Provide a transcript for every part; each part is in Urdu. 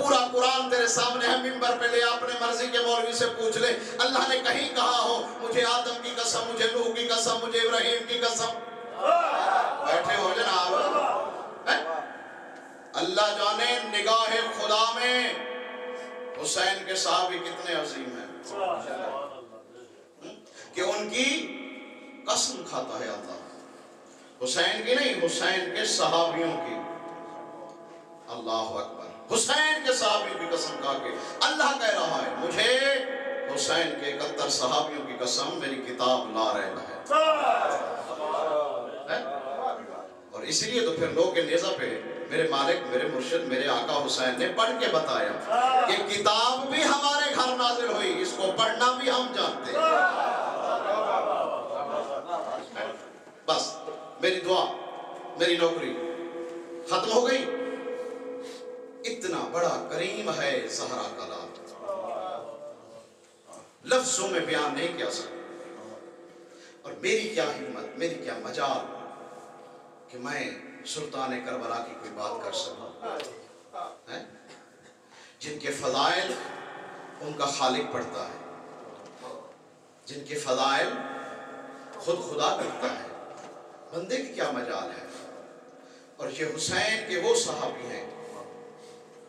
پورا قرآن تیرے سامنے ہے، منبر پہ لے اپنے مرضی کے مولوی سے پوچھ لے، اللہ نے کہیں کہا ہو مجھے آدم کی قسم، مجھے نوح کی قسم، مجھے ابراہیم کی قسم؟ بیٹھے ہو جناب، اللہ جانے نگاہ خدا میں حسین کے صحابی کتنے عظیم ہیں کہ ان کی قسم کھاتا ہے اللہ، حسین کی نہیں، حسین کے صحابیوں کی۔ اللہ اکبر، حسین کے صحابیوں کی قسم کھا کے اللہ کہہ رہا ہے مجھے حسین کے 71 صحابیوں کی قسم، میری کتاب لا رہا ہے۔ اور اس لیے تو پھر لوگ کے نیزہ پہ میرے مالک، میرے مرشد، میرے آقا حسین نے پڑھ کے بتایا کہ کتاب بھی ہمارے گھر نازل ہوئی، اس کو پڑھنا بھی ہم جانتے ہیں۔ بس میری دعا، میری نوکری ختم ہو گئی۔ اتنا بڑا کریم ہے زہرا کا لال، لفظوں میں بیان نہیں کیا سکتا۔ اور میری کیا ہمت، میری کیا مجال کہ میں سلطان کربلا کی کوئی بات کر سکوں، جن کے فضائل ان کا خالق پڑھتا ہے، جن کے فضائل خود خدا کرتا ہے، بندے کی کیا مجال ہے۔ اور یہ حسین کے وہ صحابی ہیں،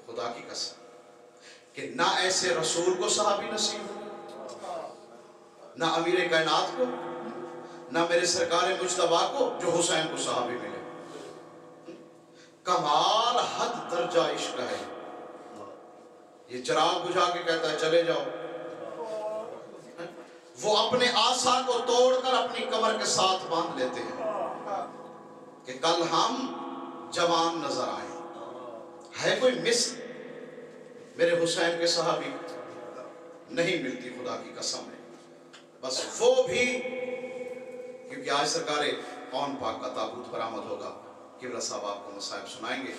خدا کی قسم کہ نہ ایسے رسول کو صحابی نصیب ہو، نہ امیر کائنات کو، نہ میرے سرکار مجتبیٰ کو جو حسین کو صحابی ملے۔ کمال حد درجہ عشق ہے۔ یہ چراغ بجھا کے کہتا ہے چلے جاؤ، وہ اپنے آسا کو توڑ کر اپنی کمر کے ساتھ باندھ لیتے ہیں کہ کل ہم جوان نظر آئیں۔ ہے کوئی مثل میرے حسین کے صحابی نہیں ملتی، خدا کی قسم ہے۔ بس وہ بھی، کیونکہ آج سرکار کون پاک کا تابوت برآمد ہوگا، قبلہ صاحب آپ کو مصائب سنائیں گے۔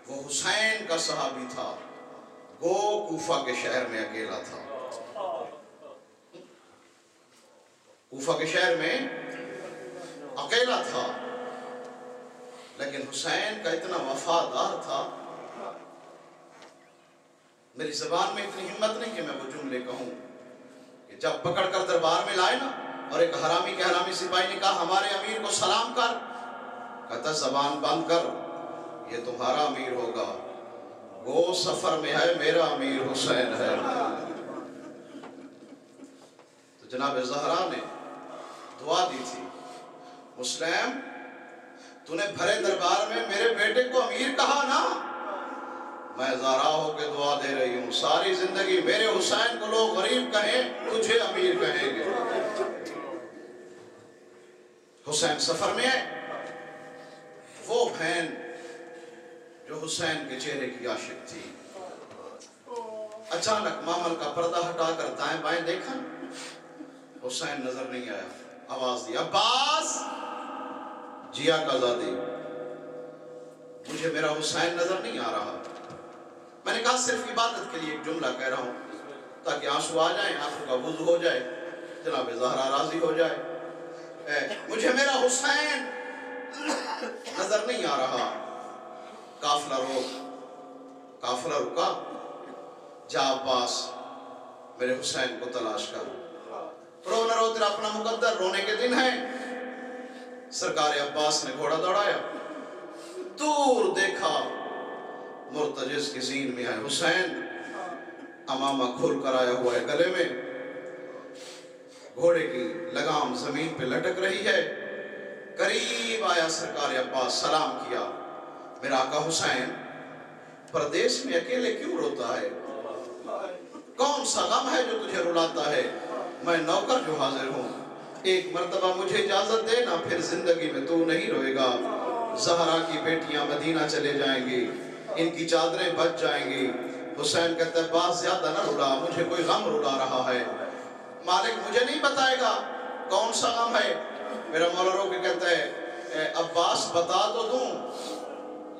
وہ حسین کا صحابی تھا، گو کوفہ کے شہر میں اکیلا تھا، کوفہ کے شہر میں اکیلا تھا، لیکن حسین کا اتنا وفادار تھا، میری زبان میں اتنی ہمت نہیں کہ میں وہ جملے کہوں کہ جب پکڑ کر دربار میں لائے نا، اور ایک حرامی کے حرامی سپاہی نے کہا ہمارے امیر کو سلام کر، کہتا زبان بند کر، یہ تمہارا امیر ہوگا، گو سفر میں ہے، میرا امیر حسین ہے۔ تو جناب زہرا نے دعا دی تھی، مسلم تو نے بھرے دربار میں میرے بیٹے کو امیر کہا نا، میں زہرا ہو کے دعا دے رہی ہوں ساری زندگی میرے حسین کو لوگ غریب کہیں، تجھے امیر کہیں گے۔ حسین سفر میں ہے، وہ بہن جو حسین کے چہرے کی عاشق تھی، اچانک مامل کا پردہ ہٹا کر دائیں بائیں دیکھا، حسین نظر نہیں آیا، آواز دی عباس، جیا کا زادی، مجھے میرا حسین نظر نہیں آ رہا۔ میں نے کہا صرف عبادت کے لیے ایک جملہ کہہ رہا ہوں تاکہ آنسو آ جائیں، آنکھوں کا وضو ہو جائے، جناب زہرا راضی ہو جائے۔ مجھے میرا حسین نظر نہیں آ رہا۔ قافلہ رکا، جا عباس میرے حسین کو تلاش کر، رو نہ رو تیرا اپنا مقدر، رونے کے دن ہے۔ سرکار عباس نے گھوڑا دوڑایا، دور دیکھا مرتجز کی زین میں ہے حسین، امامہ کھل کر آیا ہوا ہے گلے میں، گھوڑے کی لگام زمین پہ لٹک رہی ہے۔ قریب آیا سرکار عباس، سلام کیا، میرا آقا حسین پردیس میں اکیلے کیوں روتا ہے؟ کون سا غم ہے جو تجھے رلاتا ہے؟ میں نوکر جو حاضر ہوں، ایک مرتبہ مجھے اجازت دینا، پھر زندگی میں تو نہیں روئے گا۔ زہرا کی بیٹیاں مدینہ چلے جائیں گی، ان کی چادریں بچ جائیں گی۔ حسین کہتا ہے باز زیادہ نہ رلا، مجھے کوئی غم رلا رہا ہے۔ مالک مجھے نہیں بتائے گا کون سا غم ہے؟ میرا مولا رو کے کہتا ہے عباس بتا تو دوں،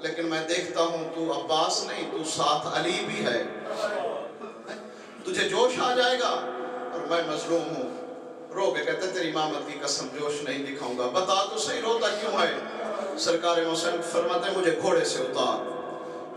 لیکن میں دیکھتا ہوں تو عباس نہیں، تو ساتھ علی بھی ہے، تجھے جوش آ جائے گا اور میں مظلوم ہوں۔ رو کے کہتے تیری امامت کی قسم جوش نہیں دکھاؤں گا، بتا تو صحیح روتا کیوں ہے؟ سرکار حسین فرماتے ہیں مجھے گھوڑے سے اتار۔